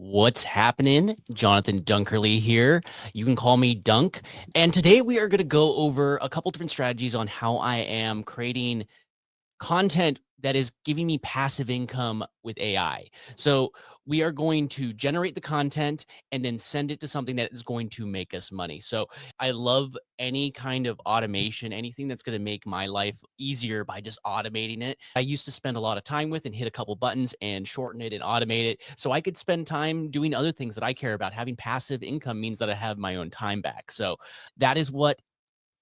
What's happening? Jonathan Dunkerley here. You can call me Dunk. And today we are going to go over a couple different strategies on how I am creating content that is giving me passive income with AI. So we are going to generate the content and then send it to something that is going to make us money. So I love any kind of automation, anything that's going to make my life easier by just automating it. I used to spend a lot of time with and hit a couple buttons and shorten it and automate it. So I could spend time doing other things that I care about. Having passive income means that I have my own time back. So that is what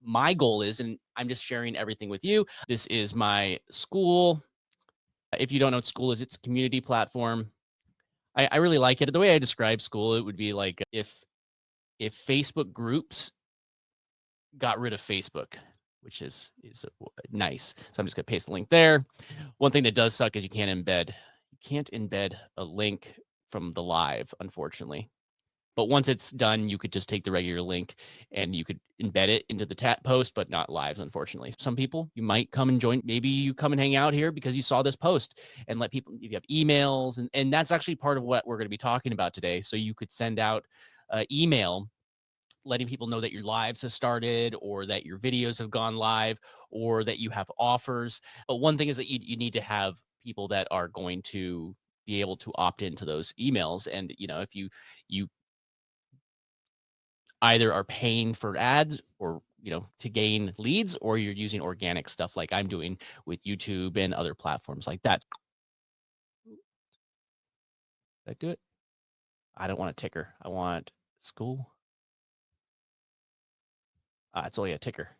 my goal is, and I'm just sharing everything with you. This is my Skool. If you don't know what Skool is, it's a community platform. I really like it. The way I describe Skool, it would be like if Facebook groups got rid of Facebook, which is nice. So I'm just gonna paste the link there. One thing that does suck is you can't embed a link from the live, unfortunately. But once it's done, you could just take the regular link and you could embed it into the post, but not lives, unfortunately. Some people, you might come and join. Maybe you come and hang out here because you saw this post and let people, if you have emails, and that's actually part of what we're going to be talking about today. So you could send out email letting people know that your lives have started or that your videos have gone live or that you have offers. But one thing is that you need to have people that are going to be able to opt into those emails. And, if you either are paying for ads or to gain leads, or you're using organic stuff like I'm doing with YouTube and other platforms like that. Did I do it? I don't want a ticker. I want Skool. It's only a ticker.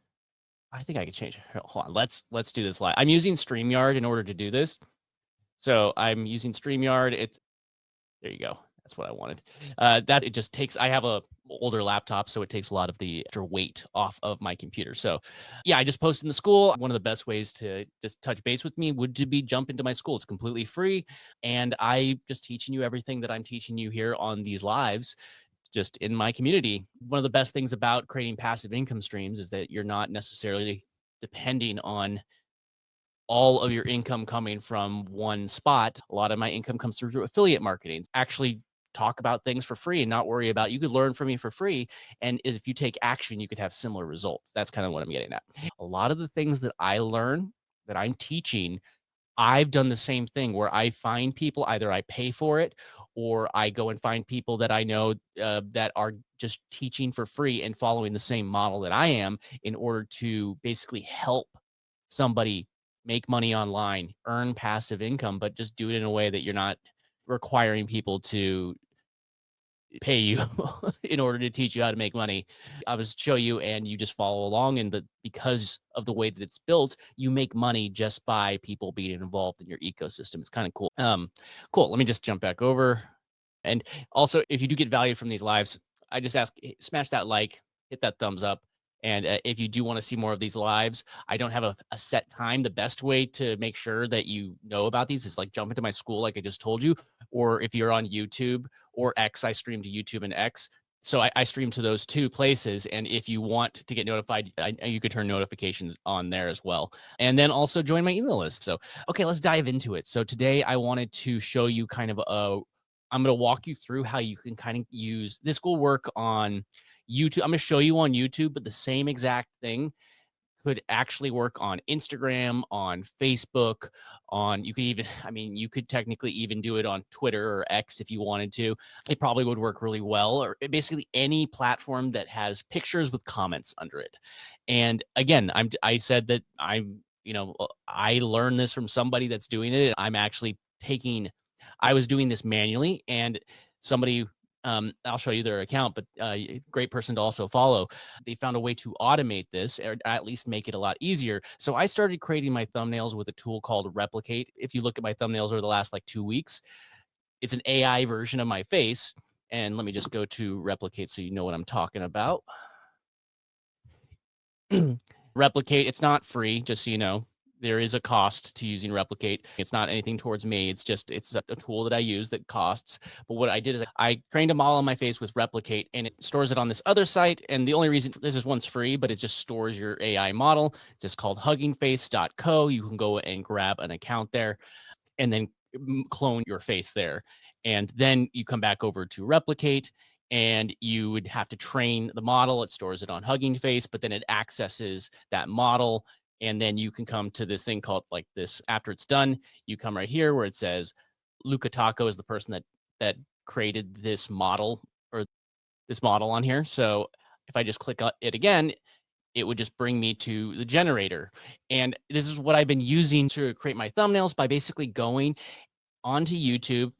I think I could change it. Hold on. Let's do this live. I'm using StreamYard in order to do this. So I'm using StreamYard. There you go. That's what I wanted. That it just takes, I have a older laptop, so it takes a lot of the extra weight off of my computer. So yeah, I just posted in the Skool. One of the best ways to just touch base with me would to be jump into my Skool. It's completely free. And I just teaching you everything that I'm teaching you here on these lives, just in my community. One of the best things about creating passive income streams is that you're not necessarily depending on all of your income coming from one spot. A lot of my income comes through affiliate marketing. Actually talk about things for free and not worry about, you could learn from me for free. And if you take action, you could have similar results. That's kind of what I'm getting at. A lot of the things that I learn that I'm teaching, I've done the same thing where I find people, either I pay for it or I go and find people that I know that are just teaching for free and following the same model that I am in order to basically help somebody make money online, earn passive income, but just do it in a way that you're not requiring people to pay you in order to teach you how to make money. I was show you and you just follow along, and because of the way that it's built, you make money just by people being involved in your ecosystem. It's kind of cool. Cool. Let me just jump back over. And also, if you do get value from these lives, I just ask, smash that like, hit that thumbs up. And if you do want to see more of these lives, I don't have a set time. The best way to make sure that you know about these is like jump into my Skool, like I just told you, or if you're on YouTube or X, I stream to YouTube and X. So I stream to those two places. And if you want to get notified, you could turn notifications on there as well. And then also join my email list. So, okay, let's dive into it. So today I wanted to show you kind of I'm going to walk you through how you can kind of use this. Will work on YouTube. I'm going to show you on YouTube, but the same exact thing could actually work on Instagram, on Facebook, you could even, you could technically even do it on Twitter or X if you wanted to. It probably would work really well, or basically any platform that has pictures with comments under it. And again, I said that I learned this from somebody that's doing it. I'm actually I was doing this manually, and somebody, I'll show you their account, but great person to also follow. They found a way to automate this, or at least make it a lot easier. So I started creating my thumbnails with a tool called Replicate. If you look at my thumbnails over the last like 2 weeks, it's an AI version of my face. And let me just go to Replicate so you know what I'm talking about. Replicate, it's not free, just so you know. There is a cost to using Replicate. It's not anything towards me. It's a tool that I use that costs. But what I did is I trained a model on my face with Replicate, and it stores it on this other site. And the only reason this one's free, but it just stores your AI model. It's just called huggingface.co. You can go and grab an account there and then clone your face there. And then you come back over to replicate, and you would have to train the model. It stores it on Hugging Face, but then it accesses that model. And then you can come to this thing called like this. After it's done, you come right here where it says Luca Taco is the person that created this model, or this model on here. So if I just click on it again, it would just bring me to the generator. And this is what I've been using to create my thumbnails, by basically going onto YouTube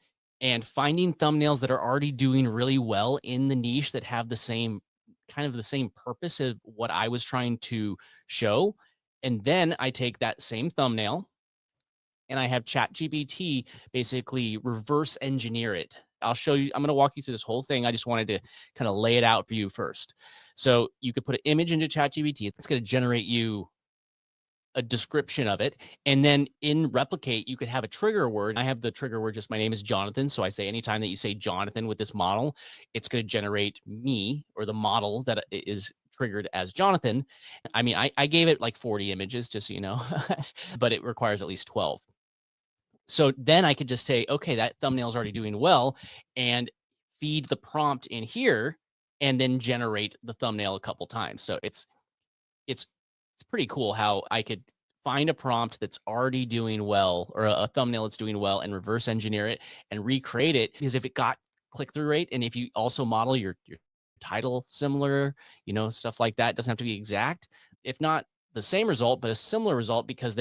and finding thumbnails that are already doing really well in the niche, that have the same kind of the same purpose of what I was trying to show. And then I take that same thumbnail and I have ChatGPT basically reverse engineer it. I'll show you, I'm going to walk you through this whole thing. I just wanted to kind of lay it out for you first. So you could put an image into ChatGPT. It's going to generate you a description of it. And then in replicate, you could have a trigger word. I have the trigger word, just my name is Jonathan. So I say, anytime that you say Jonathan with this model, it's going to generate me, or the model that is triggered as Jonathan. I mean, I gave it like 40 images, just so you know, but it requires at least 12. So then I could just say, okay, that thumbnail is already doing well, and feed the prompt in here, and then generate the thumbnail a couple times. So it's it's pretty cool how I could find a prompt that's already doing well, or a thumbnail that's doing well, and reverse engineer it and recreate it. Because if it got click-through rate, and if you also model your title similar, stuff like that, it doesn't have to be exact. If not the same result, but a similar result, because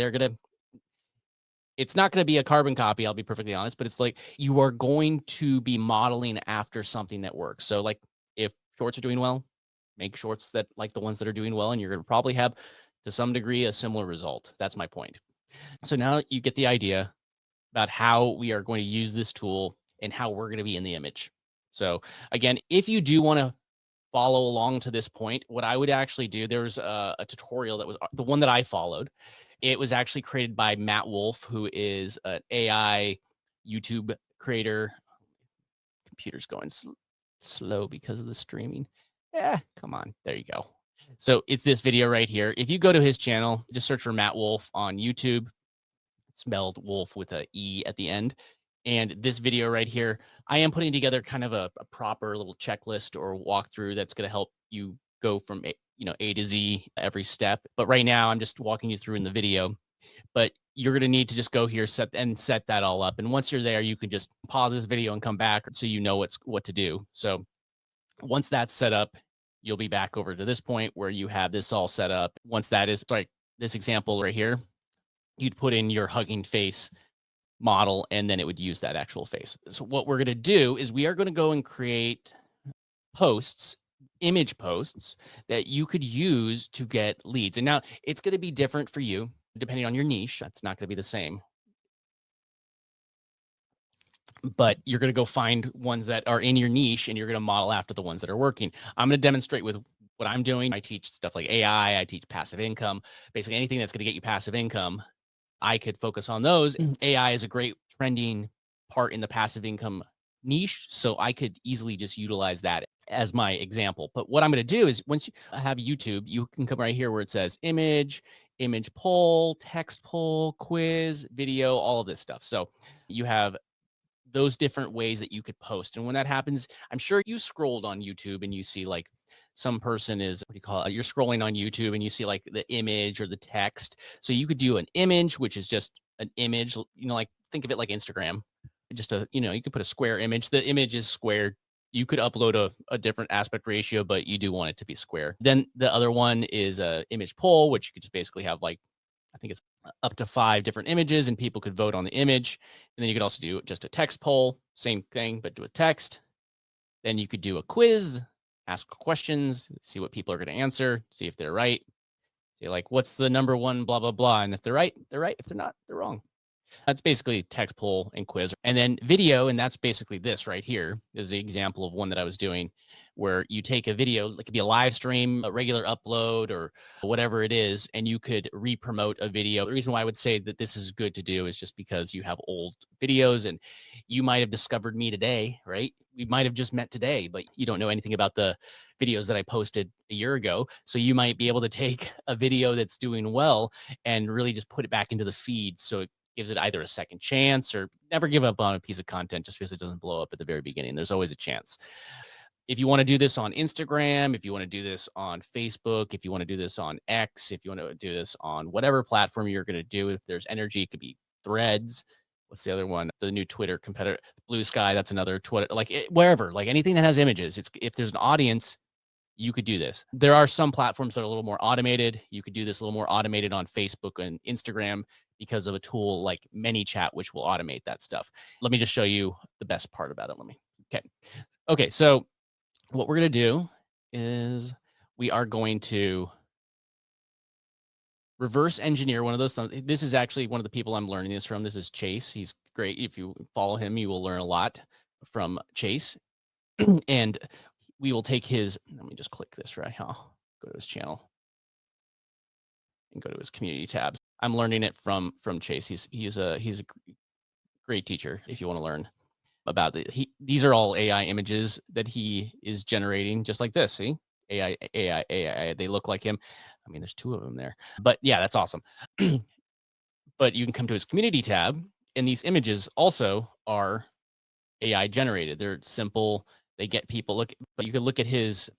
it's not going to be a carbon copy, I'll be perfectly honest, but it's like you are going to be modeling after something that works. So like if shorts are doing well, make shorts that like the ones that are doing well, and you're going to probably have to some degree a similar result. That's my point. So now you get the idea about how we are going to use this tool and how we're going to be in the image. So again, if you do want to follow along to this point, what I would actually do, there's a tutorial that was the one that I followed. It was actually created by Matt Wolf, who is an AI YouTube creator. Computer's going slow because of the streaming. Yeah, come on. There you go. So it's this video right here. If you go to his channel, just search for Matt Wolf on YouTube. It's spelled Wolf with a E at the end. And this video right here, I am putting together kind of a proper little checklist or walkthrough that's going to help you go from A to Z every step. But right now, I'm just walking you through in the video. But you're going to need to just go here, set that all up. And once you're there, you can just pause this video and come back so you know what to do. So once that's set up, you'll be back over to this point where you have this all set up. Once that is, like this example right here, you'd put in your Hugging Face model, and then it would use that actual face. So what we're going to do is we are going to go and create posts, image posts, that you could use to get leads. And now it's going to be different for you depending on your niche. That's not going to be the same. But you're going to go find ones that are in your niche, and you're going to model after the ones that are working. I'm going to demonstrate with what I'm doing. I teach stuff like AI, I teach passive income, basically anything that's going to get you passive income. I could focus on those. AI is a great trending part in the passive income niche. So I could easily just utilize that as my example. But what I'm going to do is, once you have YouTube, you can come right here where it says image poll, text poll, quiz, video, all of this stuff. So you have those different ways that you could post. And when that happens, I'm sure you scrolled on YouTube and you see like some person is, what do you call it? You're scrolling on YouTube and you see like the image or the text. So you could do an image, which is just an image, like think of it like Instagram. Just you could put a square image. The image is squared. You could upload a different aspect ratio, but you do want it to be square. Then the other one is a image poll, which you could just basically have like, I think it's up to 5 different images, and people could vote on the image. And then you could also do just a text poll, same thing, but do a text. Then you could do a quiz, ask questions, see what people are going to answer, see if they're right. Say like, what's the number one, blah, blah, blah. And if they're right, they're right. If they're not, they're wrong. That's basically text poll and quiz. And then video, and that's basically this right here is the example of one that I was doing, where you take a video, it could be a live stream, a regular upload, or whatever it is, and you could re-promote a video. The reason why I would say that this is good to do is just because you have old videos, and you might have discovered me today, right? We might have just met today, but you don't know anything about the videos that I posted a year ago. So you might be able to take a video that's doing well and really just put it back into the feed. So gives it either a second chance, or never give up on a piece of content just because it doesn't blow up at the very beginning. There's always a chance. If you want to do this on Instagram, if you want to do this on Facebook, if you want to do this on X, if you want to do this on whatever platform you're going to do, if there's energy, it could be Threads. What's the other one? The new Twitter competitor, Blue Sky. That's another Twitter. Like wherever, like anything that has images. It's if there's an audience, you could do this. There are some platforms that are a little more automated. You could do this a little more automated on Facebook and Instagram because of a tool like ManyChat, which will automate that stuff. Let me just show you the best part about it. Okay. So what we're going to do is we are going to reverse engineer one of those things. This is actually one of the people I'm learning this from. This is Chase. He's great. If you follow him, you will learn a lot from Chase. And we will take his, let me just click this right now. Go to his channel and go to his community tabs. I'm learning it from Chase. He's a great teacher if you want to learn about it. These are all AI images that he is generating, just like this. See, AI. They look like him. I mean, there's two of them there, but yeah, that's awesome. But you can come to his community tab, and these images also are AI generated. They're simple. They get people but you can look at his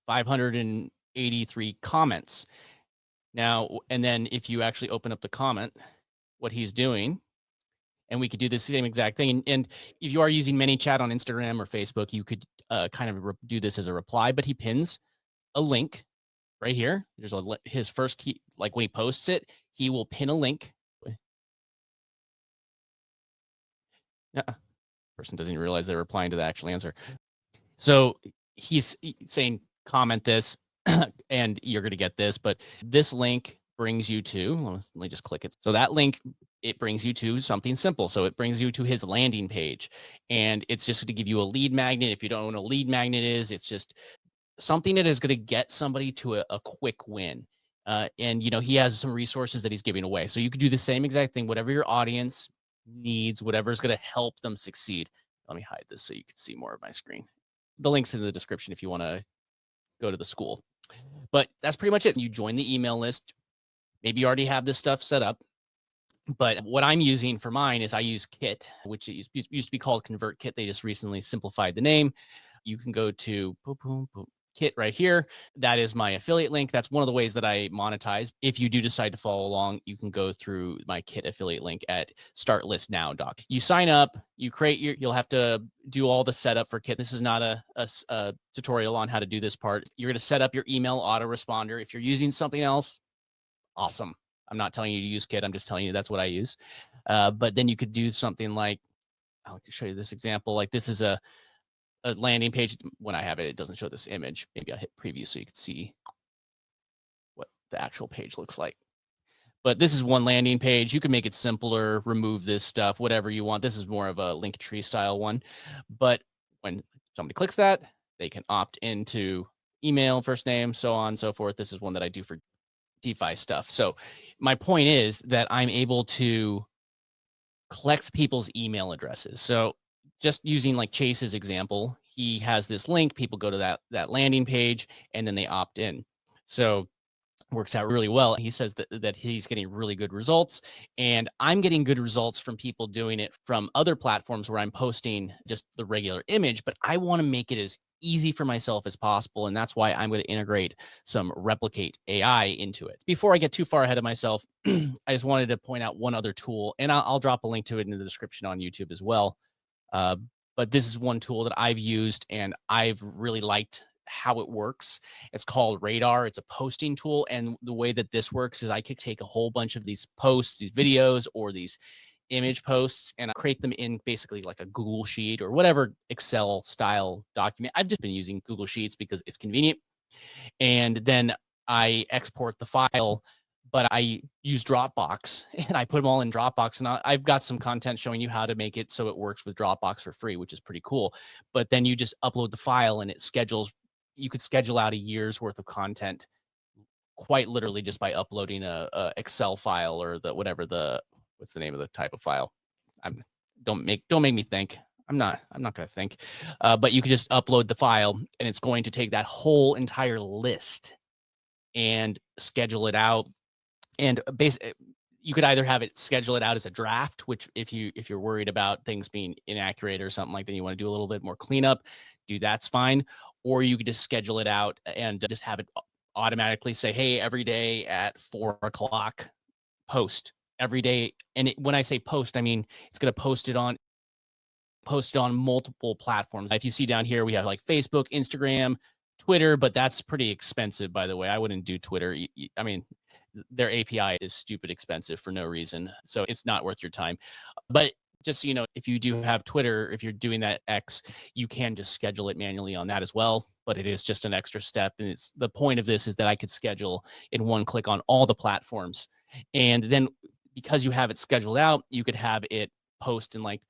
583 comments now. And then if you actually open up the comment, what he's doing, and we could do the same exact thing. And if you are using ManyChat on Instagram or Facebook, you could kind of do this as a reply, but he pins a link right here. There's his first key, like when he posts it, he will pin a link. Person doesn't even realize they're replying to the actual answer. So he's saying, comment this and you're going to get this, but this link brings you to, let me just click it. So that link, it brings you to something simple. So it brings you to his landing page, and it's just going to give you a lead magnet. If you don't know what a lead magnet is, it's just something that is going to get somebody to a quick win. And, he has some resources that he's giving away. So you could do the same exact thing, whatever your audience needs, whatever's going to help them succeed. Let me hide this so you can see more of my screen. The link's in the description if you want to go to the Skool. But that's pretty much it. You join the email list. Maybe you already have this stuff set up. But what I'm using for mine is I use Kit, which used to be called ConvertKit. They just recently simplified the name. You can go to Kit right here. That is my affiliate link. That's one of the ways that I monetize. If you do decide to follow along, you can go through my Kit affiliate link at startlistnow. You sign up, you create you'll have to do all the setup for Kit. This is not a tutorial on how to do this part. You're going to set up your email autoresponder. If you're using something else, awesome. I'm not telling you to use Kit. I'm just telling you that's what I use. But then you could do something like, I'll show you this example. Like this is a landing page. When I have it, it doesn't show this image. Maybe I'll hit preview so you can see what the actual page looks like. But this is one landing page. You can make it simpler, remove this stuff, whatever you want. This is more of a Linktree style one. But when somebody clicks that, they can opt into email, first name, so on and so forth. This is one that I do for DeFi stuff. So my point is that I'm able to collect people's email addresses. So just using like Chase's example, he has this link, people go to that landing page and then they opt in. So it works out really well. He says that he's getting really good results, and I'm getting good results from people doing it from other platforms where I'm posting just the regular image, but I want to make it as easy for myself as possible. And that's why I'm going to integrate some replicate AI into it. Before I get too far ahead of myself, I just wanted to point out one other tool, and I'll drop a link to it in the description on YouTube as well. But this is one tool that I've used and I've really liked how it works. It's called Radar. It's a posting tool. And the way that this works is I could take a whole bunch of these posts, these videos, or these image posts, and create them in basically like a Google Sheet or whatever Excel style document. I've just been using Google Sheets because it's convenient. And then I export the file, but I use Dropbox and I put them all in Dropbox. And I've got some content showing you how to make it so it works with Dropbox for free, which is pretty cool. But then you just upload the file and it schedules. You could schedule out a year's worth of content quite literally just by uploading a Excel file or what's the name of the type of file? Don't make me think. I'm not going to think. But you can just upload the file and it's going to take that whole entire list and schedule it out. And basically, You could either have it schedule it out as a draft, which if you're worried about things being inaccurate or something like that, you want to do a little bit more cleanup, do that's fine. Or you could just schedule it out and just have it automatically say, hey, every day at 4 o'clock, post every day. And when I say post, I mean it's going to post it on multiple platforms. If you see down here, we have like Facebook, Instagram, Twitter, but that's pretty expensive, by the way. I wouldn't do Twitter. I mean, their API is stupid expensive for no reason. So it's not worth your time. But just so you know, if you do have Twitter, if you're doing that X, you can just schedule it manually on that as well. But it is just an extra step. And it's the point of this is that I could schedule in one click on all the platforms. And then because you have it scheduled out, you could have it post in like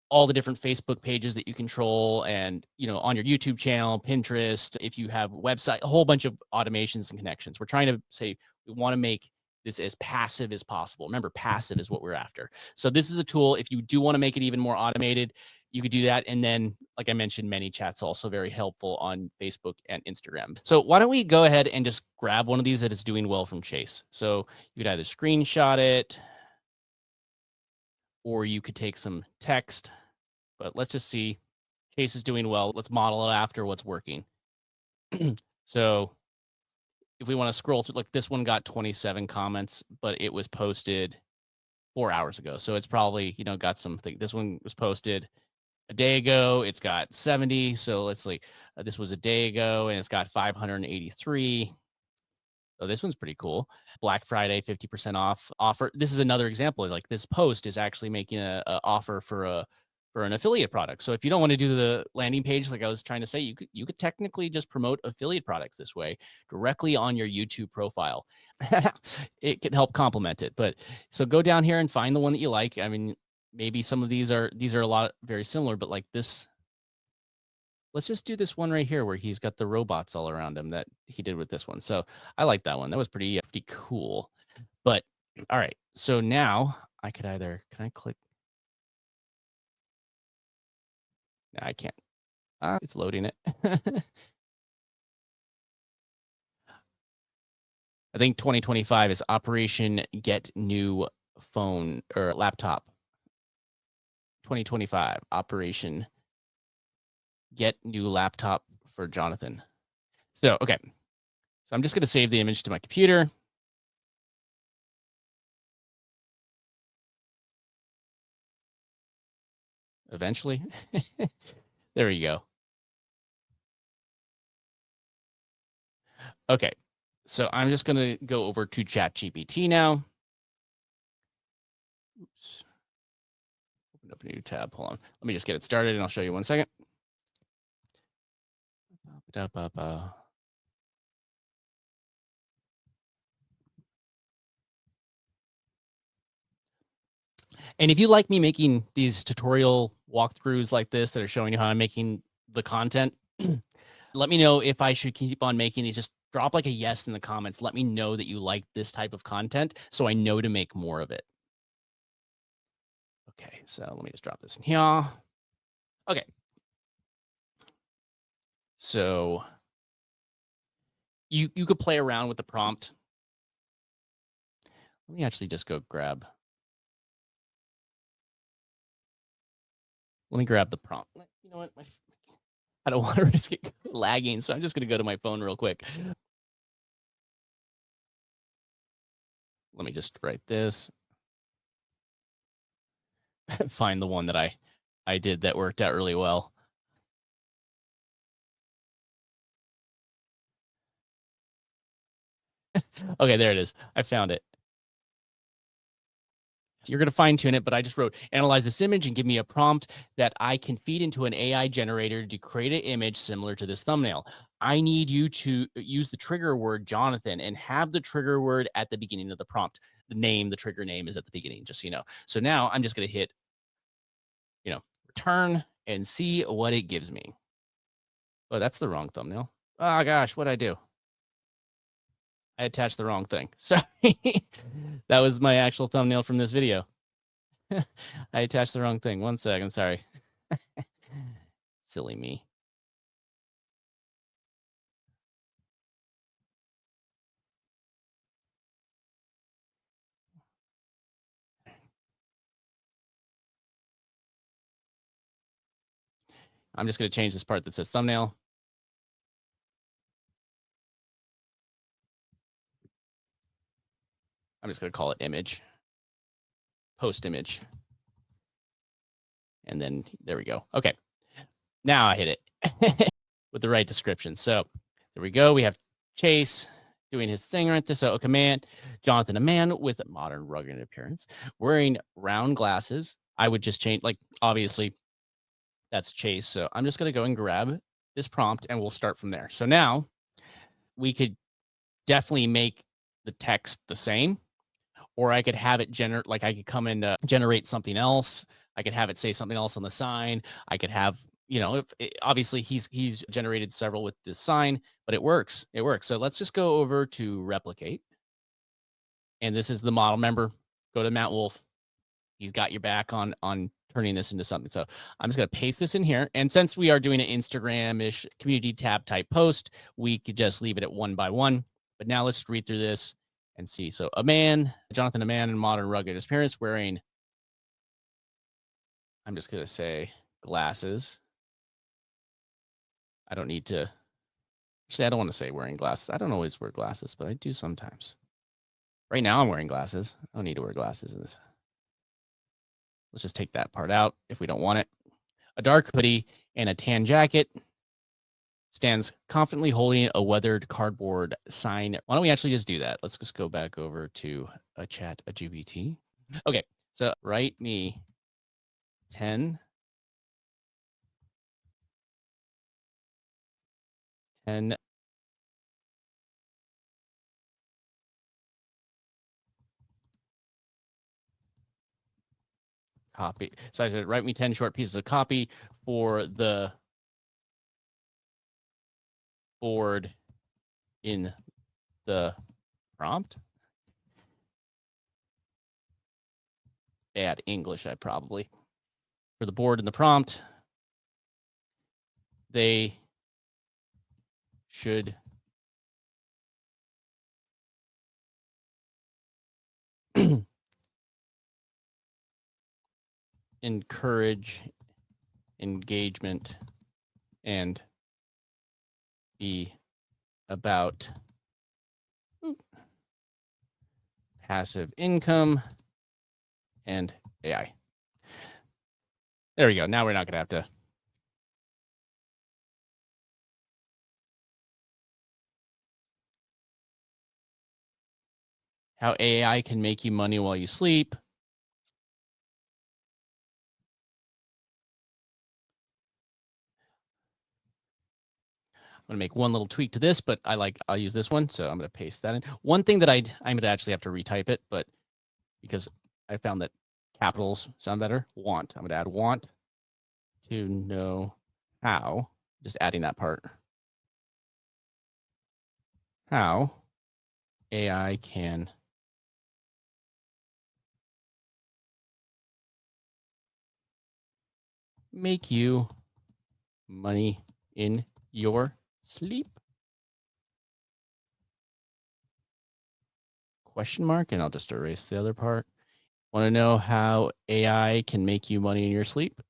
all the different Facebook pages that you control and, on your YouTube channel, Pinterest, if you have a website, a whole bunch of automations and connections. We're trying to say we want to make this as passive as possible. Remember, passive is what we're after. So this is a tool. If you do want to make it even more automated, you could do that. And then, like I mentioned, ManyChat's also very helpful on Facebook and Instagram. So why don't we go ahead and just grab one of these that is doing well from Chase. So you could either screenshot it or you could take some text, but let's just see. Chase is doing well. Let's model it after what's working. So if we want to scroll through, like this one got 27 comments, but it was posted 4 hours ago. So it's probably, got something. This one was posted a day ago. It's got 70. So let's see. This was a day ago and it's got 583. Oh, this one's pretty cool. Black Friday, 50% off offer. This is another example. Like this post is actually making a offer for an affiliate product. So if you don't want to do the landing page, like I was trying to say, you could technically just promote affiliate products this way directly on your YouTube profile. It can help complement it. But so go down here and find the one that you like. I mean, maybe some of these are a lot very similar, but like this, let's just do this one right here where he's got the robots all around him that he did with this one. So I like that one. That was pretty cool. But all right. So now I could can I click? No, I can't. It's loading it. I think 2025 is Operation Get New Phone or Laptop. 2025 Operation Get New Laptop for Jonathan. So, okay. So I'm just going to save the image to my computer. Eventually. There you go. Okay. So I'm just going to go over to ChatGPT now. Oops. Open up a new tab. Hold on. Let me just get it started and I'll show you 1 second. And if you like me making these tutorial walkthroughs like this that are showing you how I'm making the content, let me know if I should keep on making these. Just drop like a yes in the comments. Let me know that you like this type of content so I know to make more of it. Okay, so let me just drop this in here. Okay. So you could play around with the prompt. Let me actually just go grab. Let me grab the prompt. You know what? I don't want to risk it lagging, so I'm just going to go to my phone real quick. Let me just write this. Find the one that I did that worked out really well. Okay, there it is. I found it. You're going to fine tune it, but I just wrote, analyze this image and give me a prompt that I can feed into an AI generator to create an image similar to this thumbnail. I need you to use the trigger word Jonathan and have the trigger word at the beginning of the prompt. The trigger name is at the beginning, just so you know. So now I'm just going to hit, return and see what it gives me. Oh, that's the wrong thumbnail. Oh gosh, what'd I do? I attached the wrong thing. Sorry. That was my actual thumbnail from this video. I attached the wrong thing. 1 second. Sorry. Silly me. I'm just going to change this part that says thumbnail. I'm just going to call it image, post image. And then there we go. Okay. Now I hit it with the right description. So there we go. We have Chase doing his thing right there. So a command, Jonathan, a man with a modern rugged appearance, wearing round glasses. I would just change, like, obviously that's Chase. So I'm just going to go and grab this prompt and we'll start from there. So now we could definitely make the text the same, or I could have it generate, like I could come in to generate something else. I could have it say something else on the sign. I could have, you know, if obviously he's generated several with this sign, but it works. It works. So let's just go over to replicate. And this is the model. Remember, go to Matt Wolf. He's got your back on turning this into something. So I'm just going to paste this in here. And since we are doing an Instagram-ish community tab type post, we could just leave it at 1 by 1. But now let's read through this and see. So a man, Jonathan, a man in modern rugged appearance wearing, I'm just going to say glasses. I don't need to, actually, I don't want to say wearing glasses. I don't always wear glasses, but I do sometimes. Right now I'm wearing glasses. I don't need to wear glasses in this. Let's just take that part out if we don't want it. A dark hoodie and a tan jacket, stands confidently holding a weathered cardboard sign. Why don't we actually just do that? Let's just go back over to a GPT. Okay, so write me 10 copy. So I said, write me 10 short pieces of copy for the board in the prompt. Bad English, I probably. For the board in the prompt, they should encourage engagement and be about passive income and AI. There we go. Now we're not going to have to. How AI can make you money while you sleep. I'm going to make one little tweak to this, but I'll use this one. So I'm going to paste that in. One thing that I'm going to actually have to retype it, but because I found that capitals sound better. Want. I'm going to add want to know how, just adding that part. How AI can make you money in your sleep? Question mark, and I'll just erase the other part. Want to know how AI can make you money in your sleep?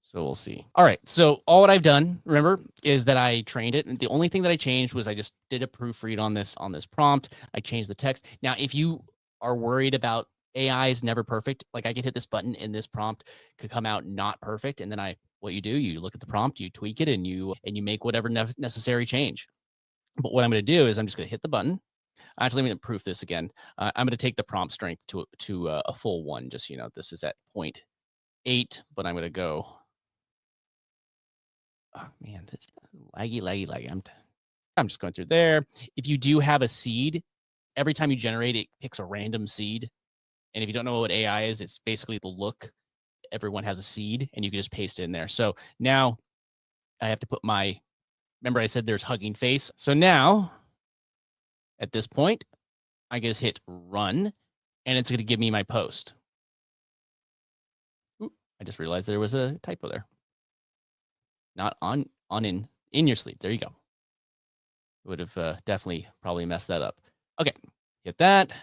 So we'll see. All right. So all what I've done, remember, is that I trained it. And the only thing that I changed was I just did a proofread on this prompt. I changed the text. Now, if you are worried about AI is never perfect, like I could hit this button and this prompt could come out not perfect. And then what you do, you look at the prompt, you tweak it, and you make whatever necessary change. But what I'm going to do is I'm just going to hit the button. Actually, let me proof this again. I'm going to take the prompt strength to a full 1. Just, this is at 0.8, but I'm going to go. Oh man, this laggy. I'm just going through there. If you do have a seed, every time you generate it, picks a random seed. And if you don't know what AI is, it's basically the look. Everyone has a seed, and you can just paste it in there. So now I have to put remember I said there's hugging face. So now at this point, I just hit run, and it's going to give me my post. Ooh, I just realized there was a typo there. Not on in your sleep. There you go. Would have definitely probably messed that up. Okay, hit that.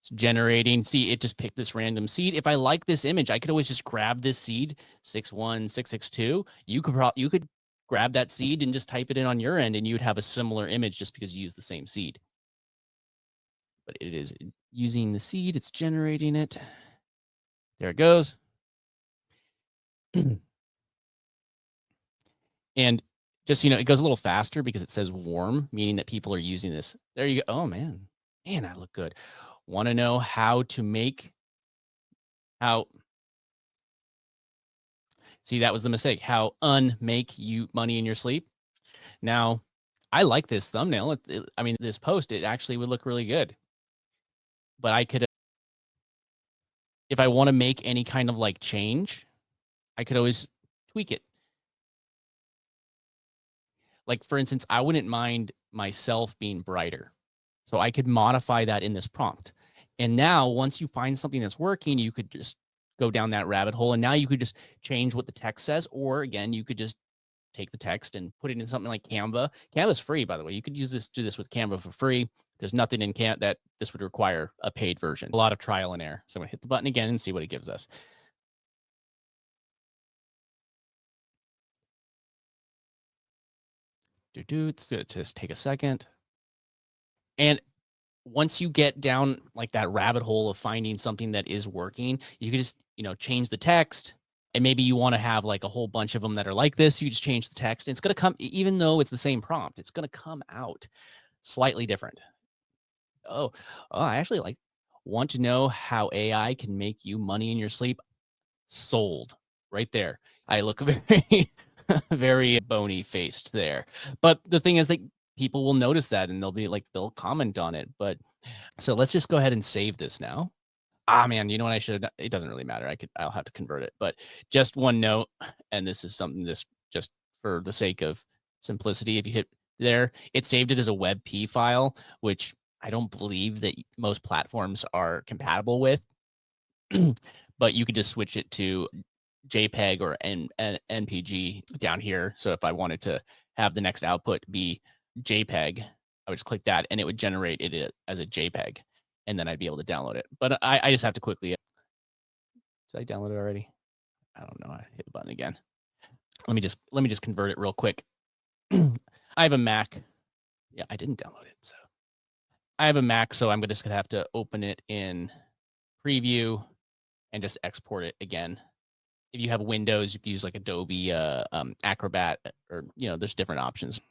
It's generating. See, it just picked this random seed. If I like this image, I could always just grab this seed, 61662. You could grab that seed and just type it in on your end, and you'd have a similar image just because you use the same seed. But it is using the seed, it's generating it. There it goes. And just, it goes a little faster because it says warm, meaning that people are using this. There you go. Oh, man. Man, I look good. Want to know how to make, see, that was the mistake. How unmake you money in your sleep. Now, I like this thumbnail. I mean, this post, it actually would look really good. But I could, if I want to make any kind of like change, I could always tweak it. Like, for instance, I wouldn't mind myself being brighter. So I could modify that in this prompt. And now once you find something that's working, you could just go down that rabbit hole. And now you could just change what the text says. Or again, you could just take the text and put it in something like Canva. Canva's free, by the way. You could do this with Canva for free. There's nothing in Canva that this would require a paid version. A lot of trial and error. So I'm gonna hit the button again and see what it gives us. It's gonna just take a second. And once you get down like that rabbit hole of finding something that is working, you can just, change the text. And maybe you want to have like a whole bunch of them that are like this. You just change the text. And it's going to come, even though it's the same prompt, it's going to come out slightly different. Oh, I actually want to know how AI can make you money in your sleep. Sold right there. I look very, very bony faced there. But the thing is that people will notice that and they'll be like, they'll comment on it. But so let's just go ahead and save this now. Ah, man, you know what I should have, it doesn't really matter. I'll have to convert it, but just one note. And this is something just for the sake of simplicity. If you hit there, it saved it as a WebP file, which I don't believe that most platforms are compatible with, but you could just switch it to JPEG or NPG down here. So if I wanted to have the next output be JPEG, I would just click that and it would generate it as a JPEG, and then I'd be able to download it. But I just have to quickly. Did I download it already? I don't know. I hit the button again. Let me just convert it real quick. I have a Mac. Yeah, I didn't download it. So I have a Mac, so I'm just gonna have to open it in Preview and just export it again. If you have Windows, you can use like Adobe Acrobat, or there's different options.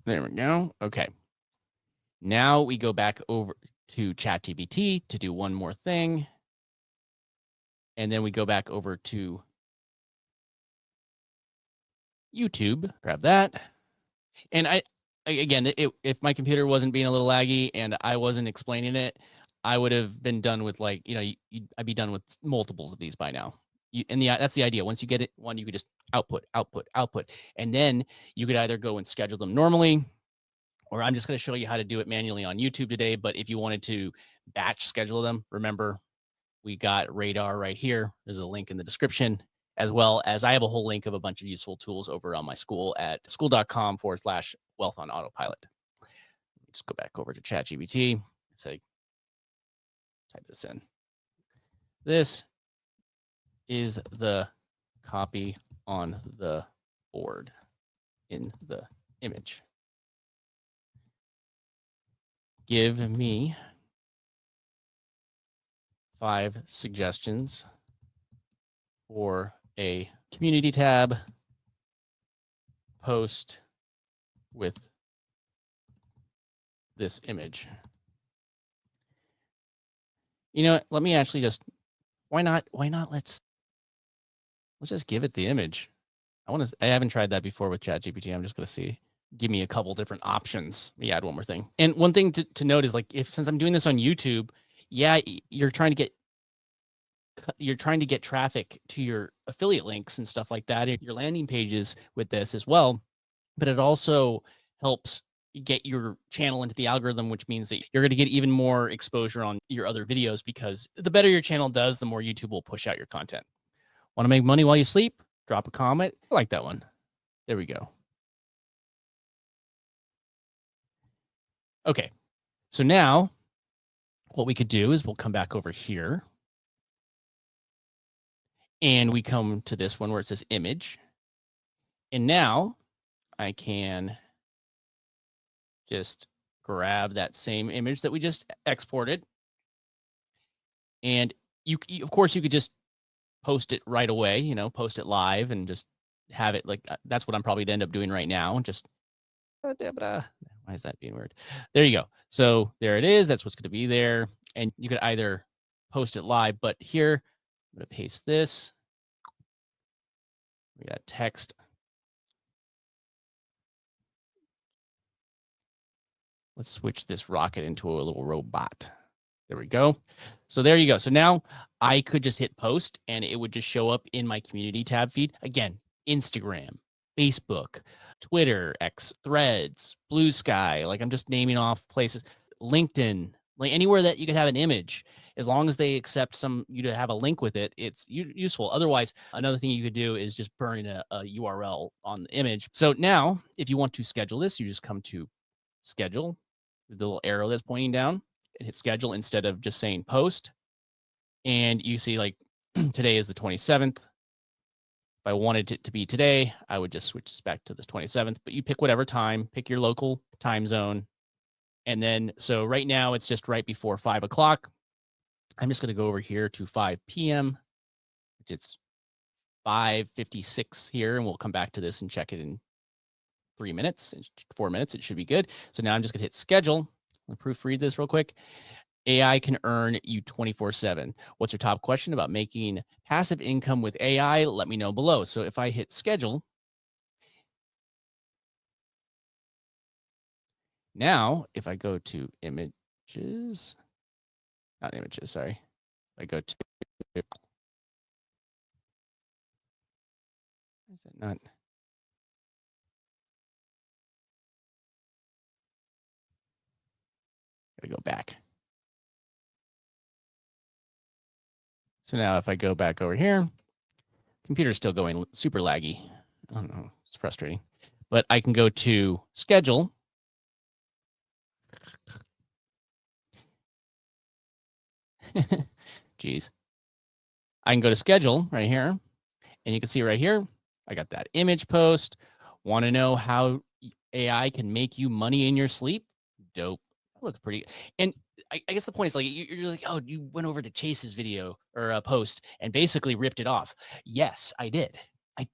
There we go. Okay. Now we go back over to ChatGPT to do one more thing. And then we go back over to YouTube, grab that. And again, if my computer wasn't being a little laggy and I wasn't explaining it, I would have been done with like, I'd be done with multiples of these by now. That's the idea. Once you get it one, you could just output. And then you could either go and schedule them normally, or I'm just going to show you how to do it manually on YouTube today. But if you wanted to batch schedule them, remember, we got Radar right here. There's a link in the description, as well as I have a whole link of a bunch of useful tools over on my Skool at skool.com/wealth on autopilot. Just go back over to ChatGPT. Say, type this in. This is the copy on the board in the image. Give me 5 suggestions for a community tab post with this image. Let me actually just, why not? Let's just give it the image. I haven't tried that before with ChatGPT. I'm just going to see, give me a couple different options. Let me add one more thing. And one thing to note is like, since I'm doing this on YouTube, yeah, you're trying to get traffic to your affiliate links and stuff like that, your landing pages with this as well. But it also helps get your channel into the algorithm, which means that you're going to get even more exposure on your other videos, because the better your channel does, the more YouTube will push out your content. Want to make money while you sleep? Drop a comment. I like that one. There we go. Okay. So now what we could do is we'll come back over here and we come to this one where it says image. And now I can just grab that same image that we just exported. And of course, you could just post it right away, post it live and just have it like that's what I'm probably to end up doing right now. Just why is that being weird? There you go. So there it is. That's what's going to be there. And you could either post it live, but here I'm going to paste this. We got text. Let's switch this rocket into a little robot. There we go. So there you go. So now I could just hit post and it would just show up in my community tab feed. Again, Instagram, Facebook, Twitter, X, Threads, Blue Sky. Like I'm just naming off places. LinkedIn, like anywhere that you could have an image, as long as they accept you to have a link with it, it's useful. Otherwise, another thing you could do is just burn in a URL on the image. So now if you want to schedule this, you just come to schedule, the little arrow that's pointing down, and hit schedule instead of just saying post. And you see like today is the 27th. If I wanted it to be today, I would just switch this back to the 27th, but you pick whatever time, pick your local time zone. And then, so right now it's just right before 5 o'clock. I'm just going to go over here to 5 p.m., which it's 5:56 here. And we'll come back to this and check it in 3 minutes, 4 minutes. It should be good. So now I'm just going to hit schedule. I'll proofread this real quick. AI can earn you 24/7. What's your top question about making passive income with AI? Let me know below. So if I hit schedule, now if I go to images, not images, sorry. If I go to, is it not? Gotta go back. So now if I go back over here, computer's still going super laggy. I don't know, it's frustrating. But I can go to schedule. Geez. I can go to schedule right here, and you can see right here, I got that image post. Want to know how AI can make you money in your sleep? Dope. That looks pretty. And I guess the point is like you're like, oh, you went over to Chase's video or a post and basically ripped it off. Yes, I did. I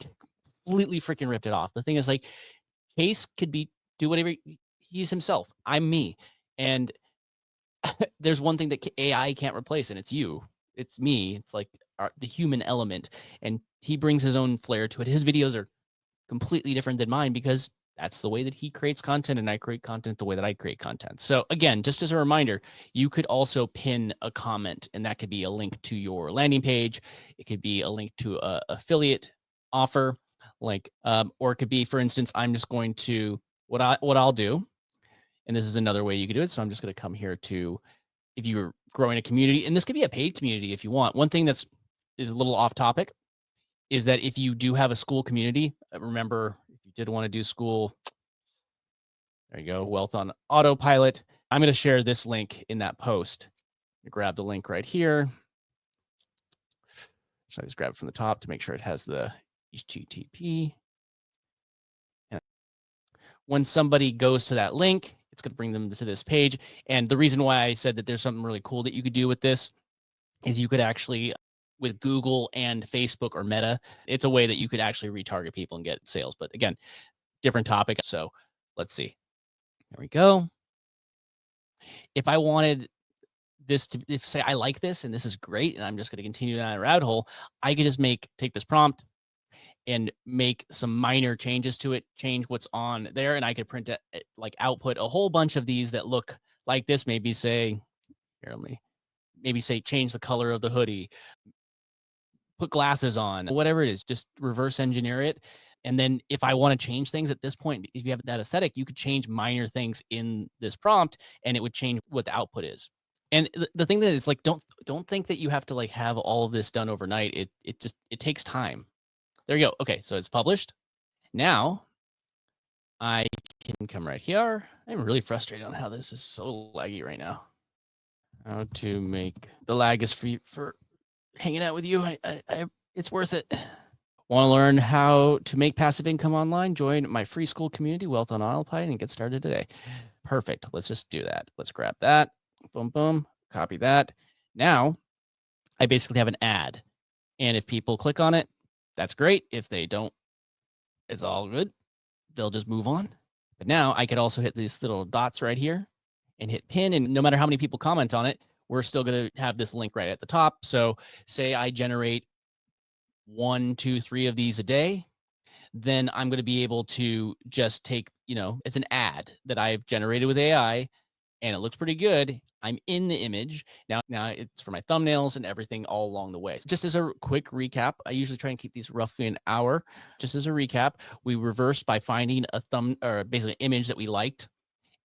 completely freaking ripped it off. The thing is like Chase could do whatever he's himself. I'm me. And there's one thing that AI can't replace, and it's you. It's me. It's like the human element. And he brings his own flair to it. His videos are completely different than mine because that's the way that he creates content and I create content the way that I create content. So again, just as a reminder, you could also pin a comment and that could be a link to your landing page. It could be a link to a affiliate offer, like, or it could be, for instance, I'm just going to, what I'll do, and this is another way you could do it. So I'm just going to come here to, if you're growing a community, and this could be a paid community if you want. One thing is a little off topic is that if you do have a Skool community, remember, if you did want to do Skool, there you go, wealth on autopilot. I'm going to share this link in that post. Grab the link right here. So I just grab it from the top to make sure it has the HTTP. And when somebody goes to that link, it's going to bring them to this page. And the reason why I said that there's something really cool that you could do with this is you could actually, with Google and Facebook or Meta, it's a way that you could actually retarget people and get sales. But again, different topic. So let's see. There we go. If I wanted this to, if say I like this and this is great, and I'm just going to continue down a rabbit hole, I could just take this prompt and make some minor changes to it, change what's on there, and I could print it, like output a whole bunch of these that look like this. Maybe say, here, maybe say change the color of the hoodie, put glasses on, whatever it is, just reverse engineer it. And then if I want to change things at this point, if you have that aesthetic, you could change minor things in this prompt and it would change what the output is. And the thing that is like, don't think that you have to like have all of this done overnight. It takes time. There you go. Okay, so it's published. Now I can come right here. I'm really frustrated on how this is so laggy right now. How to make the lag is free for hanging out with you. It's worth it. Want to learn how to make passive income online? Join my free Skool community, Wealth on Autopilot, and get started today. Perfect. Let's just do that. Let's grab that. Boom, boom. Copy that. Now I basically have an ad. And if people click on it, that's great. If they don't, it's all good. They'll just move on. But now I could also hit these little dots right here and hit pin. And no matter how many people comment on it, we're still going to have this link right at the top. So say I generate 1, 2, 3 of these a day, then I'm going to be able to just take, it's an ad that I've generated with AI and it looks pretty good. I'm in the image. Now it's for my thumbnails and everything all along the way. Just as a quick recap, I usually try and keep these roughly an hour. Just as a recap, we reversed by finding a basically an image that we liked.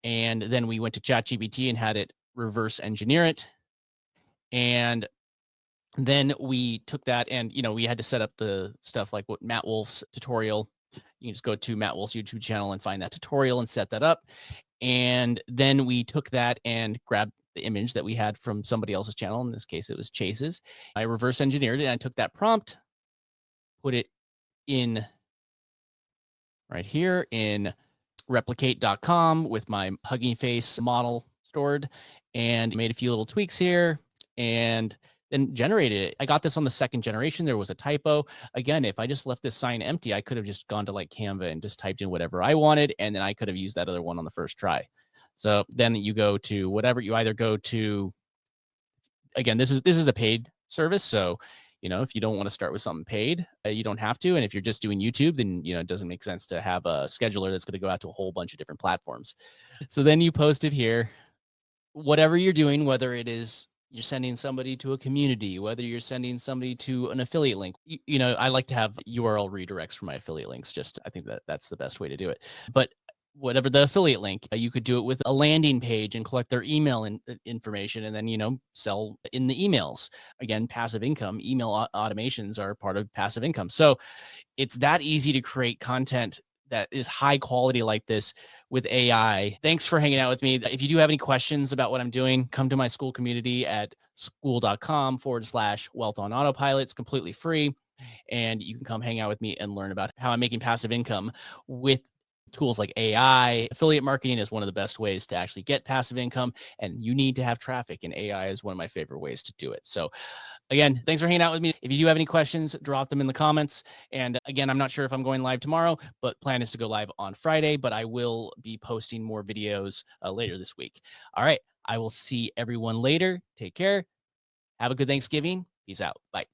And then we went to ChatGPT and had it reverse engineer it. And then we took that and, we had to set up the stuff like what Matt Wolf's tutorial. You can just go to Matt Wolf's YouTube channel and find that tutorial and set that up. And then we took that and grabbed the image that we had from somebody else's channel. In this case, it was Chase's. I reverse engineered it and I took that prompt, put it in right here in replicate.com with my Hugging Face model stored and made a few little tweaks here and then generated it. I got this on the second generation. There was a typo. Again, if I just left this sign empty, I could have just gone to like Canva and just typed in whatever I wanted. And then I could have used that other one on the first try. So then you go to whatever, you either go to, again, this is a paid service. So, if you don't want to start with something paid, you don't have to. And if you're just doing YouTube, then, it doesn't make sense to have a scheduler that's going to go out to a whole bunch of different platforms. So then you post it here, whatever you're doing, whether it is you're sending somebody to a community, whether you're sending somebody to an affiliate link. I like to have URL redirects for my affiliate links. I think that's the best way to do it. But whatever the affiliate link, you could do it with a landing page and collect their email information and then, sell in the emails. Again, passive income, email automations are part of passive income. So it's that easy to create content that is high quality like this with AI. Thanks for hanging out with me. If you do have any questions about what I'm doing, come to my Skool community at skool.com/wealth on autopilot. It's completely free. And you can come hang out with me and learn about how I'm making passive income with tools like AI. Affiliate marketing is one of the best ways to actually get passive income. And you need to have traffic, and AI is one of my favorite ways to do it. So again, thanks for hanging out with me. If you do have any questions, drop them in the comments. And again, I'm not sure if I'm going live tomorrow, but plan is to go live on Friday, but I will be posting more videos later this week. All right. I will see everyone later. Take care. Have a good Thanksgiving. Peace out. Bye.